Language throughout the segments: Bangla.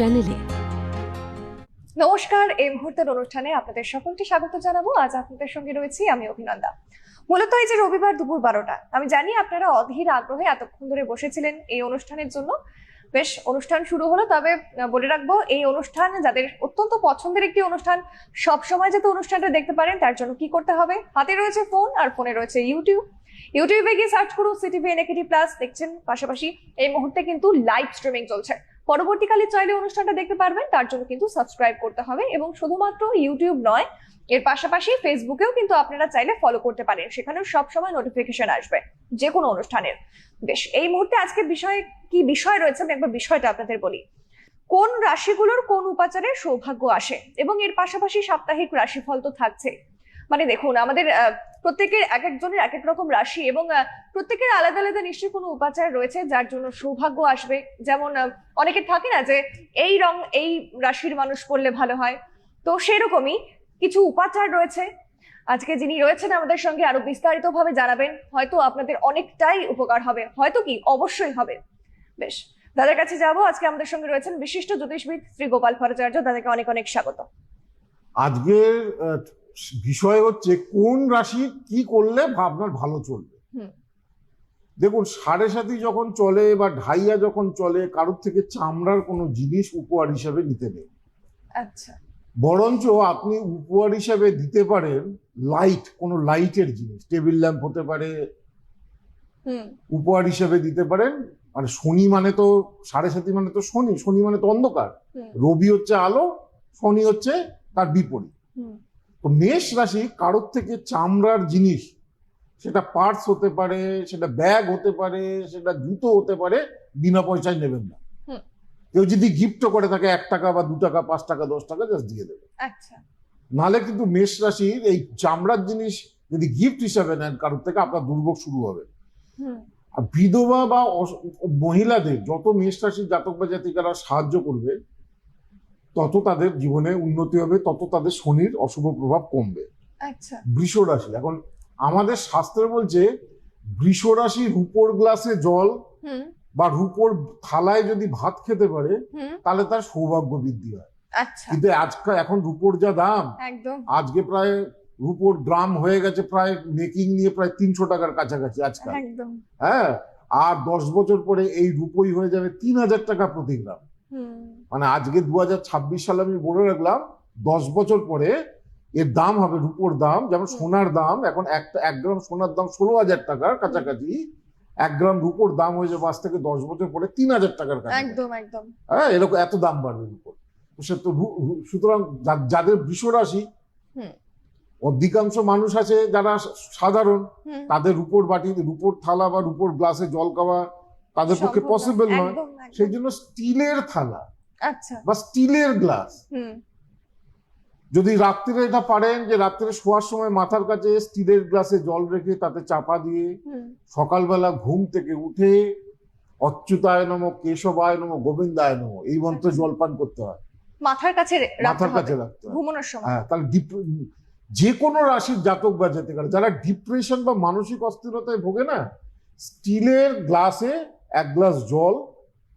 চ্যানেলে। নমস্কার, এই মুহূর্তের অনুষ্ঠানে আপনাদের সকলকে স্বাগত জানাবো। আজ আপনাদের সঙ্গে রয়েছি আমি অভিনন্দা। মূলত এই যে রবিবার দুপুর 12টা, আমি জানি আপনারা অধীর আগ্রহে এতক্ষণ ধরে বসেছিলেন এই অনুষ্ঠানের জন্য। বেশ, অনুষ্ঠান শুরু হলো। তবে বলে রাখবো, এই অনুষ্ঠান যাদের অত্যন্ত পছন্দের একটি অনুষ্ঠান, সব সময় যাতে অনুষ্ঠানটা দেখতে পারেন তার জন্য কি করতে হবে, হাতে রয়েছে ফোন আর ফোনে রয়েছে ইউটিউবে গিয়ে সার্চ করুন সিটিভি এনএকেটি প্লাস। দেখছেন পাশাপাশি এই মুহূর্তে কিন্তু লাইভ স্ট্রিমিং চলছে। পরবর্তীকালে চাইলে অনুষ্ঠানটা দেখতে পারবেন, তার জন্য কিন্তু সাবস্ক্রাইব করতে হবে। এবং শুধুমাত্র ইউটিউব নয়, এর পাশাপাশি ফেসবুকেও কিন্তু আপনারা চাইলে ফলো করতে পারেন, সেখানেও সবসময় নোটিফিকেশন আসবে যে কোনো অনুষ্ঠানের। বেশ, এই মুহূর্তে আজকে কি বিষয় রয়েছে আমি একবার বিষয়টা আপনাদের বলি। কোন রাশিগুলোর কোন উপাচারে সৌভাগ্য আসে, এবং এর পাশাপাশি সাপ্তাহিক রাশিফল তো থাকছে। মানে দেখুন, আমাদের প্রত্যেকের এক একজনের এক এক রকম রাশি, এবং প্রত্যেকের আলাদা আলাদা নিশ্চয়ই কোনো উপাচার রয়েছে যার জন্য সৌভাগ্য আসবে। যেমন অনেকের থাকে না যে এই রং এই রাশির মানুষ পড়লে ভালো হয়, তো সেরকমই কিছু উপাচার রয়েছে। আজকে যিনি রয়েছেন আমাদের সঙ্গে আরো বিস্তারিতভাবে জানাবেন, হয়তো আপনাদের অনেকটাই উপকার হবে, হয়তো কি অবশ্যই হবে। বেশ, দাদার কাছে যাবো। আজকে আমাদের সঙ্গে রয়েছেন বিশিষ্ট জ্যোতিষবিদ শ্রী গোপাল ভট্টাচার্য। দাদাকে অনেক অনেক স্বাগত। আজকের বিষয় হচ্ছে কোন রাশি কি করলে আপনার ভালো চলবে। দেখুন, 7.5 যখন চলে বা ঢাইয়া যখন চলে, কারোর থেকে চামড়ার কোনো জিনিস উপহার হিসাবে নিতে নেই। আচ্ছা। বরঞ্চ আপনি উপহার হিসাবে দিতে পারেন কোনো লাইটের জিনিস, টেবিল ল্যাম্প হতে পারে, উপহার হিসাবে দিতে পারেন। মানে শনি মানে তো 7.5 মানে তো শনি মানে তো অন্ধকার, রবি হচ্ছে আলো, শনি হচ্ছে তার বিপরীত। তো মেষ রাশি কারোর থেকে চামড়ার জিনিস, সেটা পার্স হতে পারে, সেটা ব্যাগ হতে পারে, সেটা জুতো হতে পারে, বিনা পয়সায় নেবেন না। কেউ যদি গিফটও করে থাকে 1 টাকা বা 2 টাকা 5 টাকা 10 টাকা জাস্ট দিয়ে দেবে। আচ্ছা। নাহলে কিন্তু মেষ রাশির এই চামড়ার জিনিস যদি গিফট হিসাবে নেন কারোর থেকে, আপনার দুর্ভোগ শুরু হবে। আর বিধবা বা মহিলাদের যত মেষ রাশির জাতক বা জাতিকারা সাহায্য করবে, তত তাদের জীবনে উন্নতি হবে, তত তাদের শনির অশুভ প্রভাব কমবে। আচ্ছা। বৃষ রাশি, এখন আমাদের শাস্ত্রে বলছে বৃষ রাশি রূপোর গ্লাসে জল বা রূপোর থালায় যদি ভাত খেতে পারে তাহলে তার সৌভাগ্য বৃদ্ধি হয়। আচ্ছা। কিন্তু এখন রূপোর যা দাম, একদম আজকে প্রায় রূপোর গ্রাম হয়ে গেছে প্রায় মেকিং নিয়ে প্রায় 300 টাকার কাছাকাছি আজকাল। একদম। হ্যাঁ, আর 10 বছর পরে এই রূপোই হয়ে যাবে 3000 টাকা প্রতি গ্রাম। মানে আজকে 2026 সালে আমি বলে রাখলাম, 10 বছর পরে এর দাম হবে, রূপোর দাম যেমন সোনার দাম এখন 1 গ্রাম সোনার দাম 16,000 টাকার কাছাকাছি, 1 গ্রাম রূপোর দাম হয়ে যাবে আজ থেকে 10 বছর পরে 3000 টাকার কাছাকাছি। একদম একদম। হ্যাঁ, এরকম এত দাম বাড়বে রূপোর। সুতরাং যাদের বৃষ রাশি, অধিকাংশ মানুষ আছে যারা সাধারণ, তাদের রূপোর বাটি, রূপোর থালা বা রূপোর গ্লাসে জল খাওয়া তাদের পক্ষে পসিবল নয়। সেই জন্য স্টিলের থালা বা স্টিলের গ্লাস, যদি রাত্রিরে এটা পারেন যে রাত্রে শোয়ার সময় মাথার কাছে স্টিলের গ্লাসে জল রেখে তাতে চাপা দিয়ে সকালবেলা ঘুম থেকে উঠে অচ্যুতায় নম, কেশবায় নম, গোবিন্দায় নম এই মন্ত্র জলপান করতে হয়, মাথার কাছে রাখতে হয় ঘুমানোর সময়। হ্যাঁ, তাহলে যে কোনো রাশির জাতক বা জাতিকারা যারা ডিপ্রেশন বা মানসিক অস্থিরতায় ভোগে না, স্টিলের গ্লাসে 1 গ্লাস জল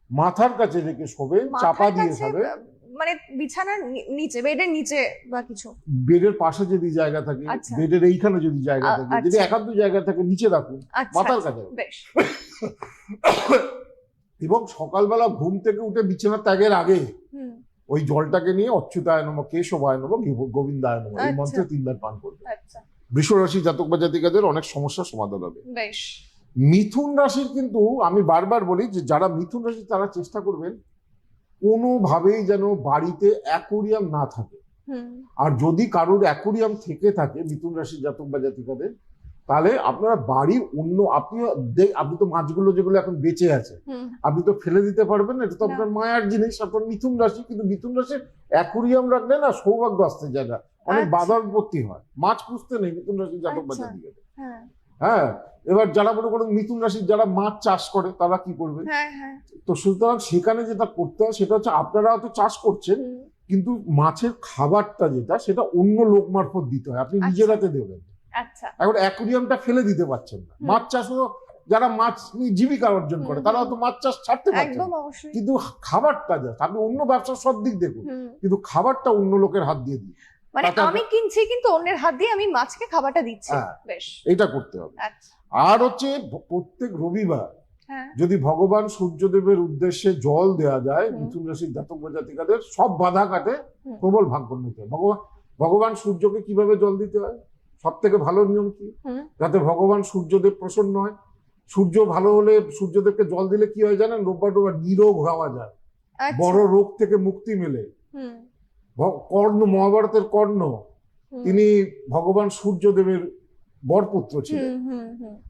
মাথার কাছে রেখে শোবে, চাপা দিয়ে খাবে। মানে বিছানার নিচে, বেডের নিচে বা কিছু, বেডের পাশে যদি জায়গা থাকে, বেডের এইখানে যদি জায়গা থাকে, যদি একান্ত জায়গা থাকে নিচে রাখুন, মাথার কাছে। এবং সকালবেলা ঘুম থেকে উঠে বিছানা ত্যাগের আগে ওই জলটাকে নিয়ে অচ্যুতায় নম, কেশবায় নম, গোবিন্দায় নম এই মন্ত্রে 3 বার পান করবে। বৃষ রাশি জাতক বা জাতিকাদের অনেক সমস্যার সমাধান হবে। মিথুন রাশির কিন্তু আমি বারবার বলি যে যারা মিথুন রাশি তারা চেষ্টা করবেন কোনোভাবেই যেন বাড়িতে অ্যাকোরিয়াম না থাকে। আর যদি কারোর অ্যাকোরিয়াম থেকে থাকে মিথুন রাশির জাতক বা জাতিকাদের, তাহলে আপনারা বাড়ির অন্য আপনি তো মাছগুলো যেগুলো এখন বেঁচে আছে আপনি তো ফেলে দিতে পারবেন না, এটা তো আপনার মায়ার জিনিস, আপনার মিথুন রাশি। কিন্তু মিথুন রাশির অ্যাকোরিয়াম রাখলে না সৌভাগ্য আসতে যায় না, অনেক বাধা বিপত্তি হয়। মাছ পুষতে নেই মিথুন রাশির জাতক বা জাতিকাদের। হ্যাঁ, এবার যারা মনে করেন মিথুন রাশির যারা মাছ চাষ করে তারা কি করবে, তো সুতরাং সেখানে যেটা করতে হয় সেটা হচ্ছে আপনারা তো চাষ করছেন কিন্তু মাছের খাবারটা যেটা সেটা অন্য লোক মারফত দিতে হয়, আপনি নিজের হাতে দেবেন। এখন অ্যাকোরিয়ামটা ফেলে দিতে পারছেন না, মাছ চাষ যারা মাছ নিয়ে জীবিকা অর্জন করে তারা তো মাছ চাষ ছাড়তে পারছে একদম না। অবশ্যই। কিন্তু খাবারটা যা, আপনি অন্য ব্যবসার সব দিক দেখুন, কিন্তু খাবারটা অন্য লোকের হাত দিয়ে দিই, মানে আমি কিনছি কিন্তু অন্যের হাত দিয়ে আমি মাছকে খাবারটা দিচ্ছি। হ্যাঁ, বেশ, এটা করতে হবে। আচ্ছা, আর হচ্ছে প্রত্যেক রবিবার হ্যাঁ, যদি ভগবান সূর্যদেবের উদ্দেশ্যে জল দেওয়া যায়, মিথুন রাশির জাতক বা জাতিকাদের সব বাধা কাটে, প্রবল ভাগ্যোন্নতি হয়। ভগবান সূর্যকে কিভাবে জল দিতে হয়, সব থেকে ভালো নিয়ম কি, যাতে ভগবান সূর্যদেব প্রসন্ন হয়। সূর্য ভালো হলে সূর্যদেবকে জল দিলে কি হয় জানেন, রোববার নিরোগ হওয়া যায়, বড় রোগ থেকে মুক্তি মেলে। কর্ণ, মহাভারতের কর্ণ, তিনি ভগবান সূর্যদেবের বরপুত্র ছিলেন।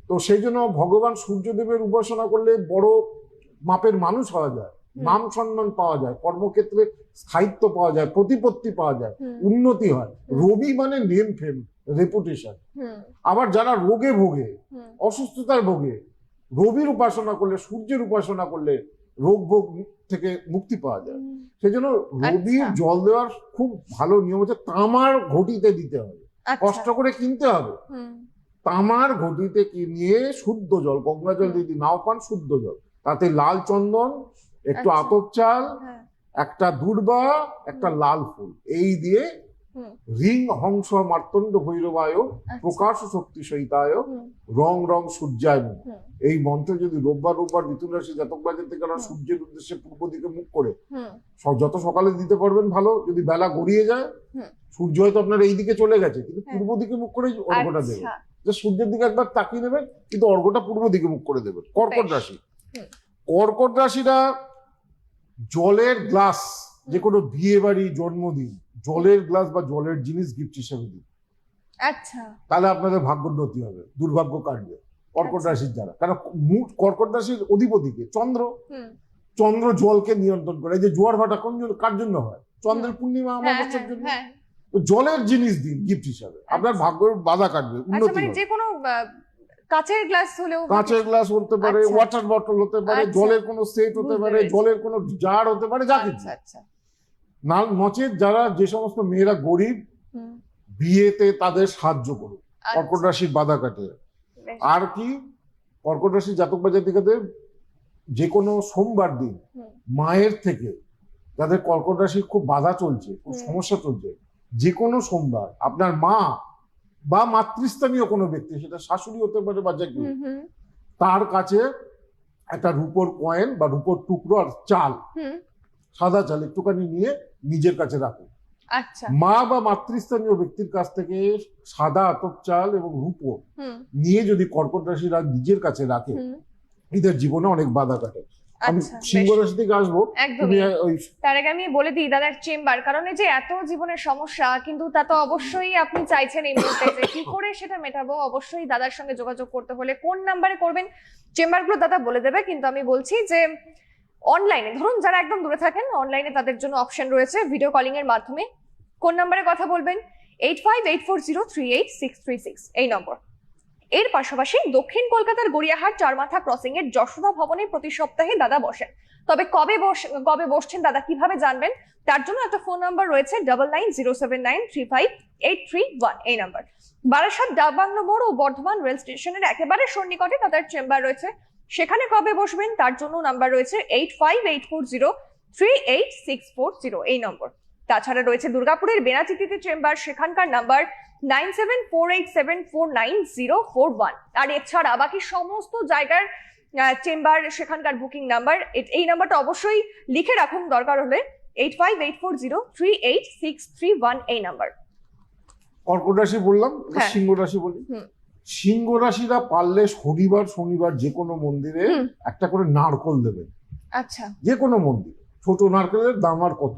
তো সেই জন্য ভগবান সূর্যদেবের উপাসনা করলে বড় মাপের মানুষ হওয়া যায়, নাম সম্মান পাওয়া যায়, কর্মক্ষেত্রে স্থায়িত্ব পাওয়া যায়, প্রতিপত্তি পাওয়া যায়, উন্নতি হয়। রবি মানে নেম ফেম, রেপুটেশন। আবার যারা রোগে ভোগে, অসুস্থতায় ভোগে, রবির উপাসনা করলে, সূর্যের উপাসনা করলে রোগ ভোগ থেকে মুক্তি পাওয়া যায়। সেই জন্য রবির জল দেওয়ার খুব ভালো নিয়ম হচ্ছে তামার ঘটিতে দিতে হবে, কষ্ট করে কিনতে হবে। তামার ঘটিতে নিয়ে শুদ্ধ জল, গঙ্গা জল যদি নাও পান, শুদ্ধ জল, তাতে লাল চন্দন, একটু আতপ চাল, একটা দূর্বা, একটা লাল ফুল, এই দিয়ে রিং হংস মার্তণ্ড ভৈরবায় প্রকাশ শক্তি সহিতায় রং রং সূর্যায়, এই মন্ত্রে যদি রোববার মিথুন রাশি জাতক বাজার থেকে সূর্যের উদ্দেশ্যে পূর্ব দিকে মুখ করে যত সকালে দিতে পারবেন ভালো। যদি বেলা গড়িয়ে যায়, সূর্য হয়তো আপনার এই দিকে চলে গেছে, কিন্তু পূর্ব দিকে মুখ করে অর্ঘ্যটা দেবেন। যে সূর্যের দিকে একবার তাকিয়ে নেবেন, কিন্তু অর্ঘ্যটা পূর্ব দিকে মুখ করে দেবেন। কর্কট রাশি, কর্কট রাশিরা জলের গ্লাস, যে কোনো বিয়ে বাড়ি, জন্মদিন, জলের গ্লাস বা জলের জিনিস গিফট হিসেবে দিন। আচ্ছা, তাহলে আপনাদের ভাগ্যোন্নতি হবে, দুর্ভাগ্য কাটবে। কর্কট রাশির যারা, কারণ কর্কট রাশির অধিপতিকে চন্দ্র, চন্দ্র জলকে নিয়ন্ত্রণ করে। এই যে জোয়ার ভাটা কোন জন্য, কার জন্য হয়? চন্দ্রের পূর্ণিমা অমাবস্যার জন্য। জলের জিনিস দিন গিফট হিসাবে, আপনার ভাগ্যের বাধা কাটবে, উন্নতি হবে। যে কোনো কাঁচের গ্লাস হলেও, কাঁচের গ্লাস হতে পারে, ওয়াটার বটল হতে পারে, জলের কোনো সেট হতে পারে, জলের কোনো জার হতে পারে, যা কিছু। না নচেত যারা, যে সমস্ত মেয়েরা গরিব, বিয়েতে তাদের সাহায্য করুন, কর্কট রাশির বাধা কাটে। আর কি, কর্কট রাশির জাতক বা জাতিকাদের যে কোনো সোমবার দিন মায়ের থেকে, যাদের কর্কট রাশির খুব বাধা চলছে, খুব সমস্যা চলছে, যে কোনো সোমবার আপনার মা বা মাতৃস্থানীয় কোনো ব্যক্তি, সেটা শাশুড়ি হতে পারে বা যে কেউ, তার কাছে একটা রূপোর কয়েন বা রূপোর টুকরো আর চাল, সাদা চাল একটুখানি নিয়ে নিজের কাছে রাখুন। মা বা মাতৃস্থানীয় ব্যক্তির কাছ থেকে সাদা আতপ চাল এবং রূপো নিয়ে যদি কর্কট রাশিরা নিজের কাছে রাখে, এদের জীবনে অনেক বাধা কাটে। আমি সিংহ রাশি থেকে আসবো, তার আগে আমি বলে দিই দাদার চেম্বার, কারণ এই যে এত জীবনের সমস্যা, কিন্তু তা তো অবশ্যই আপনি চাইছেন এই মুহূর্তে যে কি করে সেটা মেটাবো। অবশ্যই দাদার সঙ্গে যোগাযোগ করতে হলে কোন নাম্বারে করবেন, চেম্বারগুলো দাদা বলে দেবে। কিন্তু আমি বলছি যে অনলাইনে, ধরুন যারা একদম দূরে থাকেন, অনলাইনে তাদের জন্য অপশন রয়েছে ভিডিও কলিং এর মাধ্যমে। কোন নাম্বারে কথা বলবেন? 8584038636, এই নম্বর। এর পাশাপাশি দক্ষিণ কলকাতার গড়িয়াহাট চারমাথা ক্রসিং এর যশোদা ভবনে প্রতি সপ্তাহে দাদা বসেন। তবে কবে বসছেন দাদা কিভাবে জানবেন, তার জন্য একটা ফোন নাম্বার রয়েছে 9907935831, এই নাম্বার। বারাসাত ডাকবাংলো মোড় ও বর্ধমান রেল স্টেশনের একেবারে সন্নিকটে তাদের চেম্বার রয়েছে। সেখানে কবে বসবেন তার জন্য নাম্বার রয়েছে 8584038640, এই নম্বর। তাছাড়া রয়েছে দুর্গাপুরের বেনাচিতিতে চেম্বার, সেখানকার নাম্বার 9748749041। আর এছাড়া বাকি সমস্ত জায়গার চেম্বার, সেখানকার বুকিং নাম্বার, এই নাম্বারটা অবশ্যই লিখে রাখুন দরকার হলে, 8584038631, এই নাম্বার। কর্কট রাশি বললাম, সিংহ রাশি বলি। সিংহ রাশিরা পারলে শনিবার যে কোনো মন্দিরে একটা করে নারকল দেবেন। আচ্ছা, যে কোনো মন্দির, ছোট নারকেলের দাম আর কত।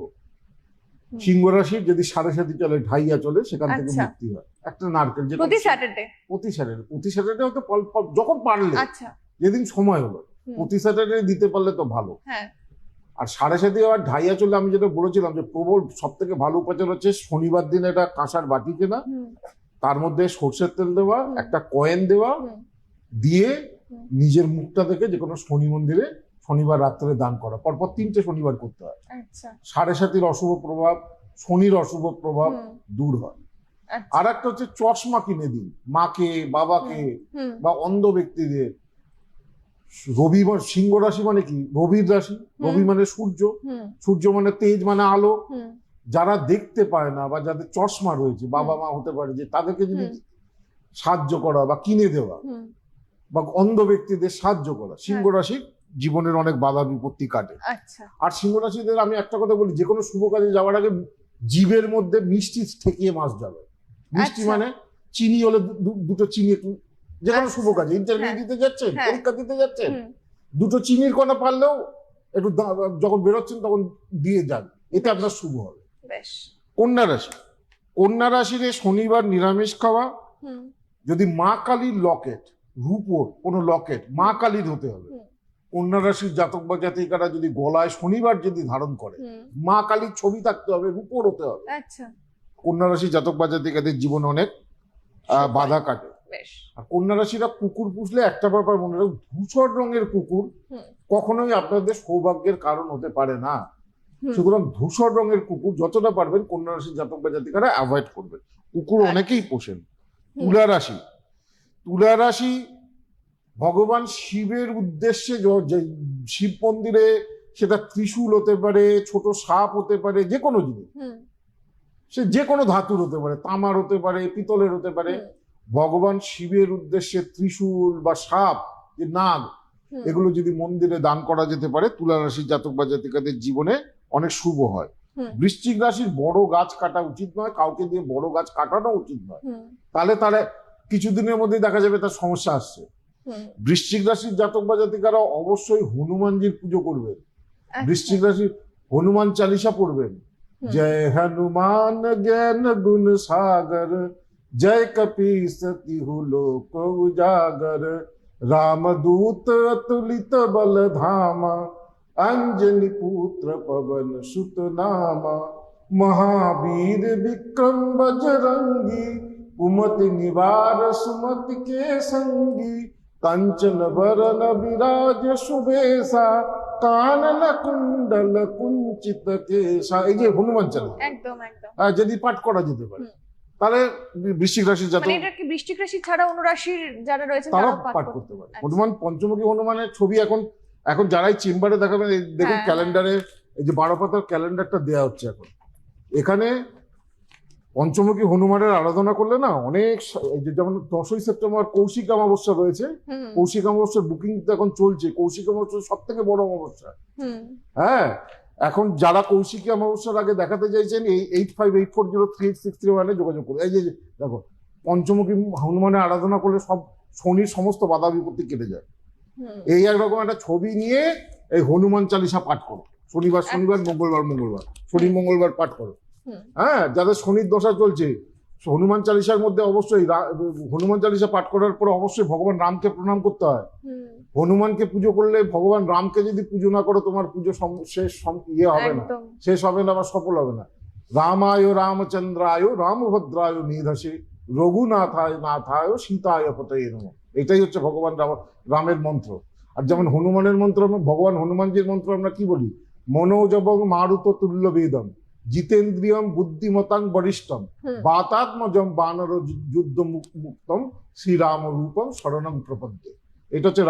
সিংহ রাশির যদি 7.5 চলে, ঢাইয়া চলে, সেখান থেকে মুক্তি হয়। একটা নারকেল প্রতি স্যাটারডে হয়তো যখন পারলে, যেদিন সময় হলো, প্রতি স্যাটারডে দিতে পারলে তো ভালো। আর 7.5 আর ঢাইয়া চলে, আমি যেটা বলেছিলাম যে প্রবল সব থেকে ভালো উপাচার হচ্ছে শনিবার দিন একটা কাঁসার বাটি কেনা, তার মধ্যে সর্ষের তেল দেওয়া, একটা কয়েন দেওয়া, দিয়ে নিজের মুখটা থেকে যে কোনো শনি মন্দিরে শনিবার রাত্রে দান করা। পরপর 3টে শনিবার করতে হয়। 7.5 অশুভ প্রভাব, শনির অশুভ প্রভাব দূর হয়। আর একটা হচ্ছে চশমা কিনে দিন মাকে, বাবাকে বা অন্ধ ব্যক্তিদের, রবি সিংহ রাশি মানে কি? রবির রাশি। রবি মানে সূর্য, সূর্য মানে তেজ, মানে আলো। যারা দেখতে পায় না বা যাদের চশমা রয়েছে, বাবা মা হতে পারে, যে তাদেরকে যদি সাহায্য করা বা কিনে দেওয়া বা অন্ধ ব্যক্তিদের সাহায্য করা, সিংহ রাশির জীবনের অনেক বাধা বিপত্তি কাটে। আর সিংহ রাশিদের আমি একটা কথা বলি, যে কোনো শুভ কাজে যাওয়ার আগে জীবের মধ্যে মিষ্টি ঠেকিয়ে মাছ যাবে। মিষ্টি মানে চিনি হলে দুটো চিনি, একটু যে কোনো শুভ কাজে, ইন্টারভিউ দিতে যাচ্ছেন, পরীক্ষা দিতে যাচ্ছেন, দুটো চিনির কণা পারলেও একটু যখন বেরোচ্ছেন তখন দিয়ে যান, এতে আপনার শুভ হবে। কন্যা রাশি, কন্যা রাশির শনিবার নিরামিষ খাওয়া, যদি মা কালীর লকেট, রূপোর কোনো লকেট মা কালীর হতে হবে। কন্যা রাশির জাতক বা জাতিকারা যদি গলায় শনিবার যদি ধারণ করে, মা কালীর ছবি থাকতে হবে, রূপোর হতে হবে। কন্যা রাশির জাতক বা জাতিকাদের জীবনে অনেক বাধা কাটে। আর কন্যা রাশিরা কুকুর পুষলে একটা ব্যাপার মনে রাখবে, ধূসর রঙের কুকুর কখনোই আপনাদের সৌভাগ্যের কারণ হতে পারে না। সুতরাং ধূসর রঙের কুকুর যতটা পারবেন কন্যা রাশির জাতক বা জাতিকারা অ্যাভয়েড করবেন। কুকুর অনেকেই পোষেন। তুলা রাশি, তুলা রাশি ভগবান শিবের উদ্দেশ্যে, শিব মন্দিরে সেটা ত্রিশূল হতে পারে, ছোট সাপ হতে পারে, যে কোনো জিনিস, সে যে কোনো ধাতুর হতে পারে, তামার হতে পারে, পিতলের হতে পারে, ভগবান শিবের উদ্দেশ্যে ত্রিশূল বা সাপ, যে নাগ, এগুলো যদি মন্দিরে দান করা যেতে পারে, তুলা রাশির জাতক বা জাতিকাদের জীবনে অনেক শুভ হয়। বৃশ্চিক রাশির বড় গাছ কাটা উচিত নয়, কাউকে দিয়ে বড় গাছ কাটানো উচিত নয়, তাহলে কিছুদিনের মধ্যেই দেখা যাবে তার সমস্যা আসছে। বৃশ্চিক রাশির জাতক বা জাতিকারা অবশ্যই হনুমানজির পুজো করবেন। বৃশ্চিক রাশির হনুমান চালিসা পড়বেন। জয় হনুমান জ্ঞান গুণ সাগর, জয় কপীসতি লোক উজাগর, রামদূত অতুলিত বল ধাमा, अंजनी पुत्र पवन सुत नामा, महावीर विक्रम बजरंगी, कुमति निवार सुमति के संगी, कंचन वरन विराज सुबेसा, कानन कुंडल कुंचित केसा। এই যে হনুমান চালিসা একদম একদম যদি পাঠ করা যেতে পারে, তাহলে বৃশ্চিক রাশির জাতক, মানে এটা কি বৃশ্চিক রাশি ছাড়া অন্য রাশির যারা রয়েছেন তারা তারাও পাঠ করতে পারে। হনুমান পঞ্চমুখী হনুমানের ছবি এখন যারাই চেম্বারে দেখাবেন, দেখুন ক্যালেন্ডারে এই যে 12 পাতার ক্যালেন্ডারটা দেওয়া হচ্ছে এখন, এখানে পঞ্চমুখী হনুমানের আরাধনা করলে না অনেক, যেমন 10ই সেপ্টেম্বর কৌশিক অমাবস্যা রয়েছে, কৌশিক অমাবস্যার বুকিং এখন চলছে। কৌশিক অমাবস্যা সব থেকে বড় অমাবস্যা। হ্যাঁ, এখন যারা কৌশিকী অমাবস্যার আগে দেখাতে চাইছেন, এই 8584038631 যোগাযোগ করুন। এই যে দেখো, পঞ্চমুখী হনুমানের আরাধনা করলে সব শনির সমস্ত বাধা বিপত্তি কেটে যায়। এই একরকম একটা ছবি নিয়ে এই হনুমান চালিসা পাঠ করো, শনিবার মঙ্গলবার, শনি মঙ্গলবার পাঠ করো। হ্যাঁ, যাদের শনির দশা চলছে, হনুমান চালিসার মধ্যে অবশ্যই হনুমান চালিসা পাঠ করার পরে অবশ্যই ভগবান রামকে প্রণাম করতে হয়। হনুমানকে পুজো করলে, ভগবান রামকে যদি পুজো না করো, তোমার পুজো শেষ হবে না, শেষ হবে না বা সফল হবে না। রামায় রামচন্দ্রায় রামভদ্রায় নিধসে, রঘুনাথায় নাথায় সীতায় পতয়ে নমঃ। এটাই হচ্ছে ভগবান রামের মন্ত্র। আর যেমন হনুমানের মন্ত্র, ভগবান হনুমানজির মন্ত্র আমরা কি বলি? মনোজবং মারুত তুল্য বেদম, জিতেন্দ্রিয়ম বুদ্ধিমতাং বরিষ্ঠম, বাতাত্মজম বানর যুদ্ধ মুক্তম, শ্রীরাম রূপম শরণং প্রপদ্যে। এটা হচ্ছে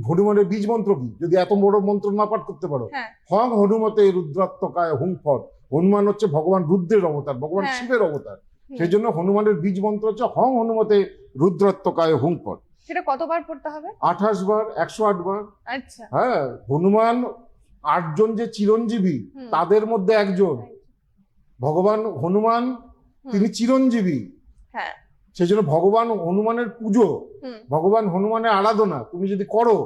হনুমানের বীজ মন্ত্র কি? যদি এত বড় মন্ত্র না পাঠ করতে পারো, হং হনুমতে রুদ্রাত্মকায় হুংফট। হনুমান হচ্ছে ভগবান রুদ্রের অবতার, ভগবান শিবের অবতার। সেই জন্য হনুমানের বীজ মন্ত্র হচ্ছে হং হনুমতে রুদ্রাত্মকায় হুংফট। সেটা কতবার পড়তে হবে? 28 বার, 108 বার। আচ্ছা। হ্যাঁ, হনুমান 8 জন যে চিরঞ্জীবী, তাদের মধ্যে একজন। ভগবান হনুমান তিনি চিরঞ্জীবী। হ্যাঁ, সেই জন্য ভগবান হনুমানের পুজো, ভগবান হনুমানের আরাধনা তুমি যদি করো,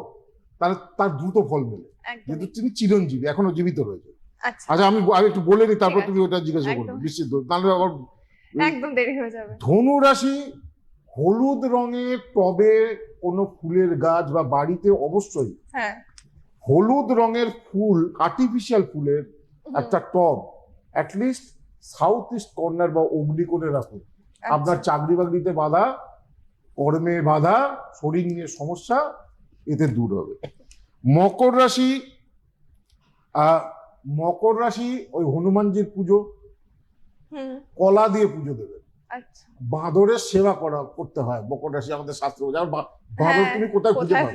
তাহলে তার দ্রুত ফল মেলে, যেহেতু তিনি চিরঞ্জীবী, এখনো জীবিত রয়েছে। আচ্ছা, আমি একটু বলে নিই, তারপর তুমি ওটা জিজ্ঞাসা করবে, নিশ্চিত, নাহলে আবার একদম দেরি হয়ে যাবে। ধনু রাশি, হলুদ রঙের টবে কোনো ফুলের গাছ বা বাড়িতে অবশ্যই হলুদ রঙের ফুল, আর্টিফিশিয়াল ফুলের একটা টব অ্যাটলিস্ট সাউথ ইস্ট কর্নার বা অগ্নিকোণে রাখুন। আপনার চাকরি বাকরিতে বাধা, কর্মে বাধা, শরীর নিয়ে সমস্যা, এতে দূর হবে। মকর রাশি, মকর রাশি ওই হনুমানজির পুজো, কলা দিয়ে পুজো দেবে। বাঁদরের সেবা করতে হয় মকর রাশি, আমাদের শাস্ত্র। বাঁদর তুমি কোথায় খুঁজে পাবে?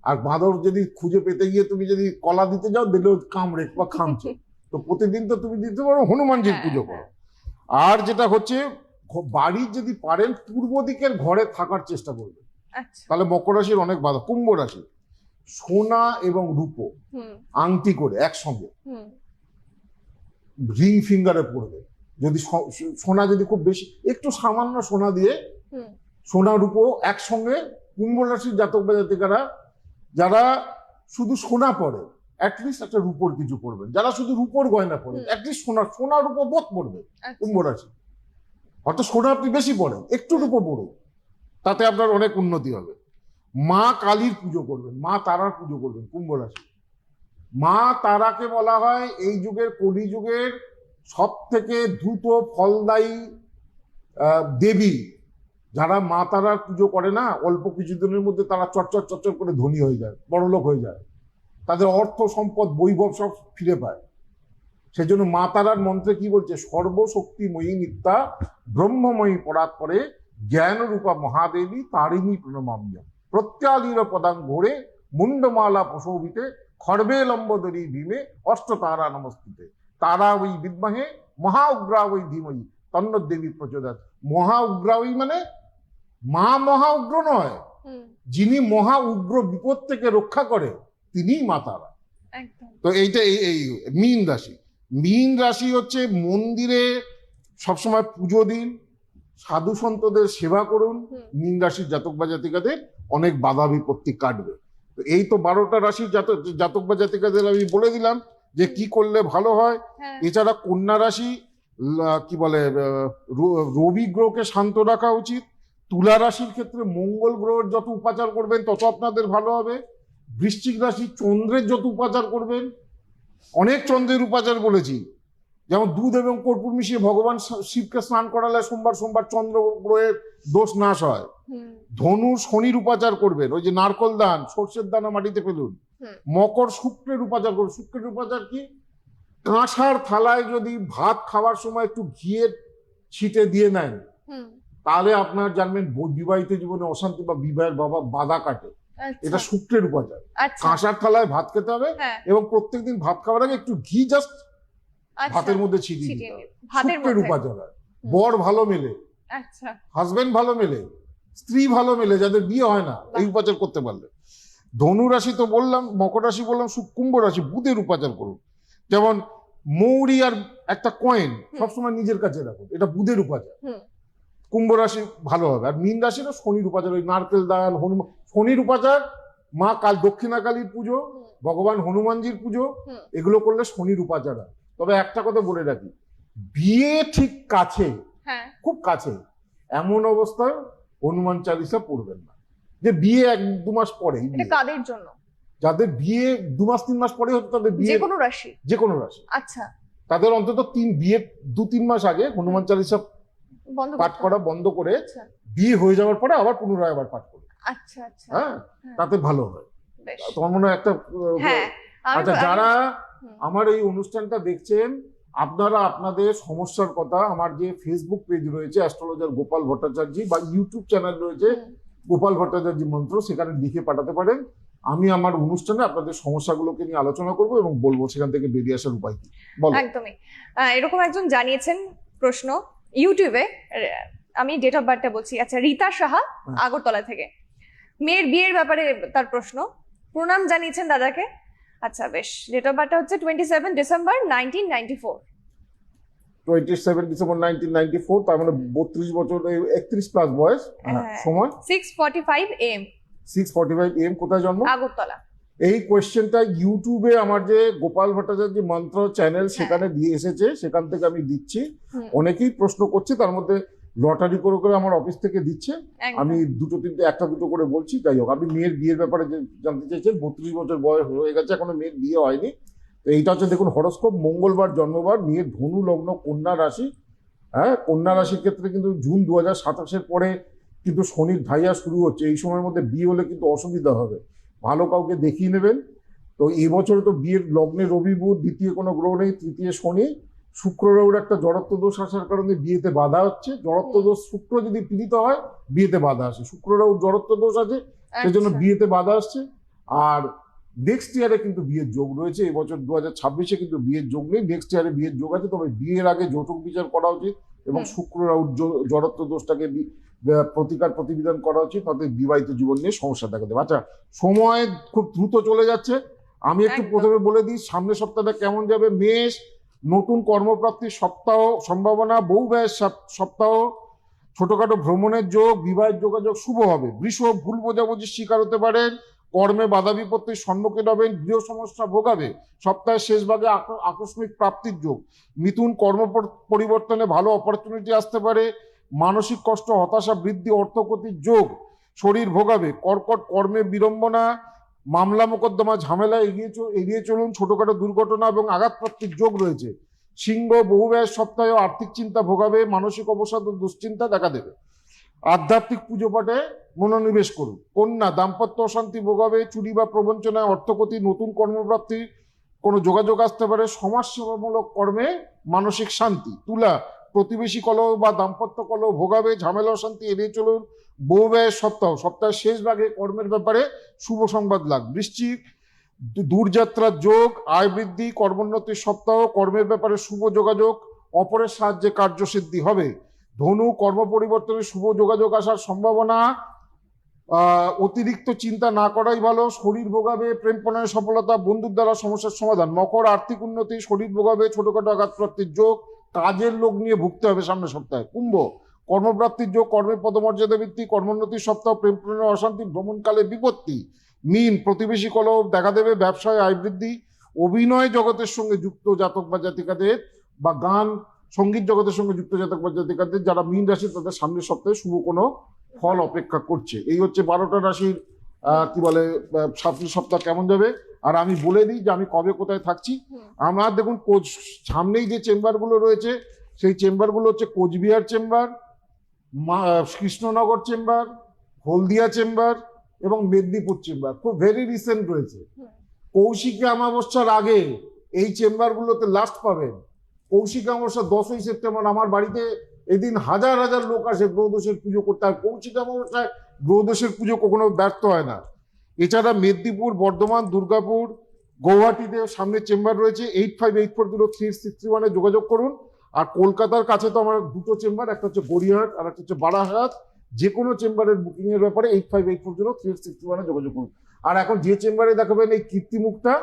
আর বাঁদর যদি খুঁজে পেতে গিয়ে তুমি যদি কলা দিতে যাও দিলেও কামড়ে বা খামছে। তো প্রতিদিন তো তুমি দিতে পারো হনুমানজির পুজো করো। আর যেটা হচ্ছে বাড়ির যদি পারেন পূর্ব দিকের ঘরে থাকার চেষ্টা করবে, তাহলে মকর রাশির অনেক বাধা। কুম্ভ রাশি সোনা এবং রূপো আংটি করে একসঙ্গে রিং ফিঙ্গারে পড়বে। যদি সোনা যদি খুব বেশি একটু সামান্য সোনা দিয়ে সোনা রূপো একসঙ্গে কুম্ভ রাশির জাতক বা জাতিকারা যারা শুধু সোনা পরে অ্যাটলিস্ট একটা রূপোর কিছু পড়বেন, যারা শুধু রূপোর গয়না পড়েন অ্যাটলিস্ট সোনা রূপো বোধ পড়বে কুম্ভ রাশি। অর্থাৎ সোনা আপনি বেশি পড়েন, একটু রূপো পড়ুন, তাতে আপনার অনেক উন্নতি হবে। মা কালীর পুজো করবেন, মা তারার পুজো করবেন কুম্ভ রাশি। মা তারাকে বলা হয় এই যুগের কলি যুগের সব থেকে দ্রুত ফলদায়ী দেবী। যারা মা তারার পুজো করে না অল্প কিছুদিনের মধ্যে তারা চটচট করে ধনী হয়ে যায়, বড়লোক হয়ে যায়, তাদের অর্থ সম্পদ বৈভব সব ফিরে পায়। সেজন্য মা তারার মন্ত্রে কি বলছে, সর্বশক্তিময়ী নিত্যা ব্রহ্মময়ী পরাৎপরে জ্ঞান রূপা মহাদেবী তারিণী প্রণমাম্যম প্রত্যালীর পদাং ঘোরে মুন্ডমালা প্রসৌভিতে খর্বে লম্বদরী ভীমে অষ্ট তারা নমস্তুতে তারা ওই বিদ্মহে মহা উগ্রা ওই ধীময়ী তন্নদেবী প্রচোদয়াৎ। মহা উগ্রা ওই মানে মা মহা উগ্র নয়, যিনি মহা উগ্র বিপদ থেকে রক্ষা করে তিনিই মা তারা। তো এইটা এই মীন রাশি। মীন রাশি হচ্ছে মন্দিরে সবসময় পুজো দিন, সাধু সন্তদের সেবা করুন। মীন রাশির জাতক বা জাতিকাদের অনেক বাধা বিপত্তি কাটবে। তো এই তো 12টা রাশির জাতক বা জাতিকাদের আমি বলে দিলাম যে কি করলে ভালো হয়। এছাড়া কন্যা রাশি কি বলে রবি গ্রহকে শান্ত রাখা উচিত। তুলা রাশির ক্ষেত্রে মঙ্গল গ্রহের যত উপাচার করবেন তত আপনাদের ভালো হবে। বৃশ্চিক রাশি চন্দ্রের যত উপাচার করবেন, অনেক চন্দ্রের উপাচার বলেছি, যেমন দুধ এবং কর্পূর মিশিয়ে ভগবান শিবকে স্নান করালে সোমবার চন্দ্র গ্রহের দোষ নাশ হয়। ধনু শনির উপাচার করবেন, ওই যে নারকল দান সর্ষের দানা মাটিতে ফেলুন। মকর শুক্রের উপাচার করুন। শুক্রের উপাচার কি, কাঁসার থালায় যদি ভাত খাওয়ার সময় একটু ঘিয়ের ছিটে দিয়ে নেন তাহলে আপনার জানবেন বিবাহিত জীবনে অশান্তি বা বিবাহের বাধা কাটে। এটা শুক্রের উপাচার। কাঁসার থালায় ভাত খেতে হবে এবং প্রত্যেকদিন ভাত খাওয়ার আগে একটু ঘি জাস্ট ভাতের মধ্যে ছিটিয়ে দিতে হবে। শুক্রের উপাচার হয়। বর ভালো মেলে, হাজবেন্ড ভালো মেলে, স্ত্রী ভালো মেলে যাদের বিয়ে হয় না এই উপাচার করতে পারলে। ধনু রাশি তো বললাম, মকর রাশি বললাম, কুম্ভ রাশি বুধের উপাচার করুন। যেমন মৌরি আর একটা কয়েন সবসময় নিজের কাছে রাখুন, এটা বুধের উপাচার। কুম্ভ রাশি ভালো হবে। আর মীন রাশিরও শনির উপাচার, ওই নারকেল দান হনুমান শনির উপাচার, মা দক্ষিণা কালীর পুজো, ভগবান হনুমানজির পুজো, এগুলো করলে শনির উপাচার হয়। তবে একটা কথা বলে রাখি, বিয়ে ঠিক কাছে, খুব কাছে এমন অবস্থায় হনুমান চালিসা পড়বেন না। যে বিয়ে 1-2 মাস পরে, কাদের জন্য? যাদের বিয়ে 2 মাস 3 মাস পরে হতো তাদের বিয়ে, যে কোনো রাশি, আচ্ছা, তাদের অন্তত বিয়ে 2-3 মাস আগে হনুমান চালিসা পাঠ করা বন্ধ করে বিয়ে হয়ে যাওয়ার পরে আবার পুনরায় আবার পাঠ করবে। হ্যাঁ, তাতে ভালো হয়। তোমার মনে হয় একটা। আচ্ছা, যারা আমার এই অনুষ্ঠানটা দেখছেন আপনারা আপনাদের সমস্যার কথা আমার যে ফেসবুক পেজ রয়েছে অ্যাস্ট্রোলজার গোপাল ভট্টাচার্য বা ইউটিউব চ্যানেল রয়েছে গোপাল ভট্টাচার্য মন্ত্র, সেখানে লিখে পাঠাতে পারেন। আমি আমার অনুষ্ঠানে আপনাদের সমস্যাগুলোকে নিয়ে আলোচনা করব এবং বলবো সেখান থেকে বেরিয়ে আসার উপায় কি। একদমই এরকম একজন জানিয়েছেন প্রশ্ন ইউটিউবে, আমি ডেট অফ বার্থটা বলছি। আচ্ছা, রীতা সাহা আগরতলা থেকে, মেয়ের বিয়ের ব্যাপারে তার প্রশ্ন। প্রণাম জানিয়েছেন দাদাকে। আচ্ছা, বেশ। ডেট অফ বার্থটা হচ্ছে 27 ডিসেম্বর 1994। 27 ডিসেম্বর 1994, তার মানে 32 বছর, 31 প্লাস বয়স। সময় 6:45 AM। 6:45 AM। কোথায় জন্ম? আগরতলা। এই কোয়েশ্চেনটা ইউটিউবে আমার যে গোপাল ভট্টাচার্য মন্ত্র চ্যানেল সেখানে দিয়ে এসেছে, সেখান থেকে আমি দিচ্ছি। অনেকেই প্রশ্ন করছে, তার মধ্যে লটারি করে আমার অফিস থেকে দিচ্ছে। আমি 1-2 করে বলছি। যাই হোক, আপনি মেয়ের বিয়ের ব্যাপারে জানতে চাইছেন। 32 বছর বয়স হয়ে গেছে, এখনো মেয়ের বিয়ে হয়নি। তো এইটা হচ্ছে দেখুন হরোস্কোপ, মঙ্গলবার জন্মবার, মেয়ের ধনু লগ্ন, কন্যা রাশি। হ্যাঁ, কন্যা রাশির ক্ষেত্রে কিন্তু জুন 2027 পরে কিন্তু শনির ঢাইয়া শুরু হচ্ছে। এই সময়ের মধ্যে বিয়ে হলে কিন্তু অসুবিধা হবে, ভালো কাউকে দেখিয়ে নেবেন। তো এবছরে তো বিয়ের লগ্নে রবি বুধ, দ্বিতীয় কোনো গ্রহ নেই, তৃতীয় শনি, শুক্ররাহুর একটা জড়ত্ব দোষ আসার কারণে বিয়েতে বাধা হচ্ছে। জড়ত্ব দোষ, শুক্র যদি পীড়িত হয় বিয়েতে বাধা আসে। শুক্ররাহুর জড়ত্ব দোষ আছে, সেজন্য বিয়েতে বাধা আসছে। আর নেক্সট ইয়ারে কিন্তু বিয়ের যোগ রয়েছে, এবছর 2026-এ কিন্তু বিয়ের যোগ নেই, নেক্সট ইয়ারে বিয়ের যোগ আছে। তবে বিয়ের আগে যৌতুক বিচার করা উচিত এবং শুক্র রাহুর জড়ত্ব দোষটাকে প্রতিকার প্রতিবিধান করা উচিত, তাতে বিবাহিত জীবন নিয়ে সমস্যা দেখা দেবে। আচ্ছা, সময় খুব দ্রুত চলে যাচ্ছে, আমি একটু প্রথমে বলে দিই সামনের সপ্তাহটা কেমন যাবে। মেষ, নতুন কর্মপ্রাপ্তির সপ্তাহ, সম্ভাবনা, বহু ব্যয়ের সপ্তাহ, ছোটখাটো ভ্রমণের যোগ, বিবাহের যোগাযোগ শুভ হবে। বৃষ, ভুল বোঝাবুঝির শিকার হতে পারেন, কর্মে বাধা বিপত্তির সম্মুখীন হবেন, গৃহ সমস্যা ভোগাবে। সপ্তাহের শেষ ভাগে আকস্মিক প্রাপ্তির যোগ। মিথুন, কর্ম পরিবর্তনে ভালো অপরচুনিটি আসতে পারে, মানসিক কষ্ট, হতাশা বৃদ্ধি, অর্থক্ষতির যোগ। শরীর ভোগাবে। কর্কট, কর্মে বিড়ম্বনা, মামলা মোকদ্দমা ঝামেলা এড়িয়ে চলুন, ছোটখাটো দুর্ঘটনা এবং আঘাতপ্রাপ্তির যোগ রয়েছে। সিংহ, বহু ব্যয়ের সপ্তাহে আর্থিক চিন্তা ভোগাবে, মানসিক অবসাদ ও দুশ্চিন্তা দেখা দেবে। আধ্যাত্মিক পুজো পাঠে মনোনিবেশ করুন। কন্যা, দাম্পত্য অশান্তি ভোগাবে, চুরি বা প্রবঞ্চনায় অর্থক্ষতি, নতুন কর্মপ্রাপ্তি, কোনো যোগাযোগ আসতে পারে, সমাজসেবামূলক কর্মে মানসিক শান্তি। তুলা, প্রতিবেশী কলহ বা দাম্পত্য কলহ ভোগাবে, ঝামেলা অশান্তি এড়িয়ে চলুন, বহু ব্যয়ের সপ্তাহ, সপ্তাহের শেষ ভাগে কর্মের ব্যাপারে শুভ সংবাদ লাভ। বৃশ্চিক, দূরযাত্রার যোগ, আয় বৃদ্ধি, কর্মোন্নতির সপ্তাহ, কর্মের ব্যাপারে শুভ যোগাযোগ, অপরের সাহায্যে কার্যসিদ্ধি হবে। ধনু, কর্ম পরিবর্তনের শুভ যোগাযোগ আসার সম্ভাবনা, অতিরিক্ত চিন্তা না করাই ভালো। শরীর ভোগাবে, প্রেম প্রণয়ের সফলতা, বন্ধুর দ্বারা সমস্যার সমাধান। মকর, আর্থিক উন্নতি, শরীর ভোগাবে, ছোটখাটো আঘাতপ্রাপ্তির যোগ, কাজের লোক নিয়ে ভুগতে হবে সামনের সপ্তাহে। কুম্ভ, কর্মপ্রাপ্তির যোগ, কর্মের পদমর্যাদা বৃদ্ধি, কর্মোন্নতির সপ্তাহ, প্রেম প্রণয়ের অশান্তি, ভ্রমণকালে বিপত্তি। মীন, প্রতিবেশী কলহ দেখা দেবে, ব্যবসায় আয় বৃদ্ধি। অভিনয় জগতের সঙ্গে যুক্ত জাতক বা জাতিকাদের বা গান সঙ্গীত জগতের সঙ্গে যুক্ত জাতক বা জাতিকাদের যারা মীন রাশি, তাদের সামনের সপ্তাহে শুভ কোনো ফল অপেক্ষা করছে। এই হচ্ছে 12টা রাশির কি বলে সামনের সপ্তাহ কেমন যাবে। আর আমি বলে দিই যে আমি কবে কোথায় থাকছি। আমার দেখুন সামনেই যে চেম্বারগুলো রয়েছে সেই চেম্বারগুলো হচ্ছে কোচবিহার চেম্বার, কৃষ্ণনগর চেম্বার, হলদিয়া চেম্বার এবং মেদিনীপুর চেম্বার, খুব ভেরি রিসেন্ট রয়েছে। কৌশিকী অমাবস্যার আগে এই চেম্বারগুলোতে লাস্ট পাবেন। কৌশিক অমাবস্যা 10ই সেপ্টেম্বর আমার বাড়িতে এদিন হাজার হাজার লোক আসে গ্রহদোষের পুজো করতে। আর কৌশিক অমাবস্যায় গ্রহদোষের পুজো কখনো ব্যর্থ হয় না। এছাড়া মেদিনীপুর, বর্ধমান, দুর্গাপুর, গৌহাটিতে সামনে চেম্বার রয়েছে। 85840361 যোগাযোগ করুন। আর কলকাতার কাছে তো আমার দুটো চেম্বার, একটা হচ্ছে গড়িয়াহাট আর একটা হচ্ছে বারাহাট। যে কোনো চেম্বারের বুকিং এর ব্যাপারে 85840361 যোগাযোগ করুন। আর এখন যে চেম্বারে দেখাবেন এই কীর্তিমুখটা,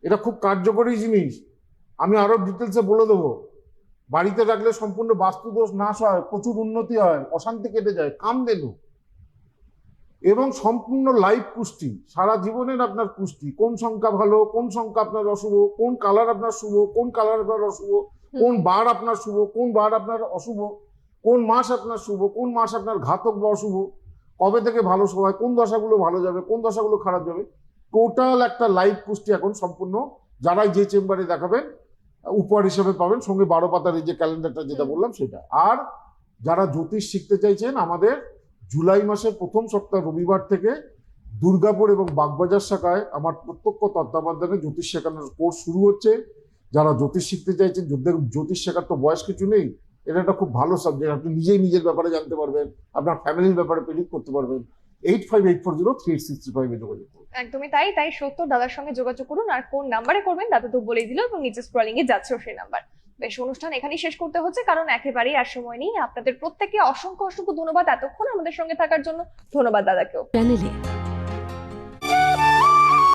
এটা খুব কার্যকরী জিনিস, আমি আরো ডিটেলসে বলে দেবো। বাড়িতে রাখলে সম্পূর্ণ বাস্তুদোষ নাশ হয়, প্রচুর উন্নতি হয়, অশান্তি কেটে যায়, কামধেনু এবং সম্পূর্ণ লাইফ পুষ্টি, সারা জীবনের আপনার পুষ্টি। কোন সংখ্যা ভালো, কোন সংখ্যা আপনার অশুভ, কোন কালার আপনার শুভ, কোন কালার আপনার অশুভ, কোন বার আপনার শুভ, কোন বার আপনার অশুভ, কোন মাস আপনার শুভ, কোন মাস আপনার ঘাতক বা অশুভ, কবে থেকে ভালো সময়, কোন দশাগুলো ভালো যাবে, কোন দশাগুলো খারাপ যাবে, টোটাল একটা লাইফ পুষ্টি এখন সম্পূর্ণ যারাই যে চেম্বারে দেখাবেন উপহার হিসেবে পাবেন। সঙ্গে 12 পাতার এই যে ক্যালেন্ডারটা যেটা বললাম সেটা। আর যারা জ্যোতিষ শিখতে চাইছেন, আমাদের জুলাই মাসের প্রথম সপ্তাহ রবিবার থেকে দুর্গাপুর এবং বাগবাজার শাখায় আমার প্রত্যক্ষ তত্ত্বাবধানে জ্যোতিষ শেখানোর কোর্স শুরু হচ্ছে। যারা জ্যোতিষ শিখতে চাইছেন, জ্যোতিষ শেখার তো বয়স কিছু নেই, এটা একটা খুব ভালো সাবজেক্ট। আপনি নিজেই নিজের ব্যাপারে জানতে পারবেন, আপনার ফ্যামিলির ব্যাপারে প্রেডিক্ট করতে পারবেন। 85840361 যোগাযোগ করুন। একদমই তাই। তাই সত্য দাদার সঙ্গে যোগাযোগ করুন। আর কোন নাম্বারে করবেন দাদা তো বলেই দিল, এবং নিচে স্ক্রলিং এ যাচ্ছেও সেই নাম্বার। বেশ, অনুষ্ঠান এখানেই শেষ করতে হচ্ছে, কারণ একেবারেই আর সময় নেই। আপনাদের প্রত্যেককে অসংখ্য অসংখ্য ধন্যবাদ এতক্ষণ আমাদের সঙ্গে থাকার জন্য। ধন্যবাদ দাদাকেও। চ্যানেলে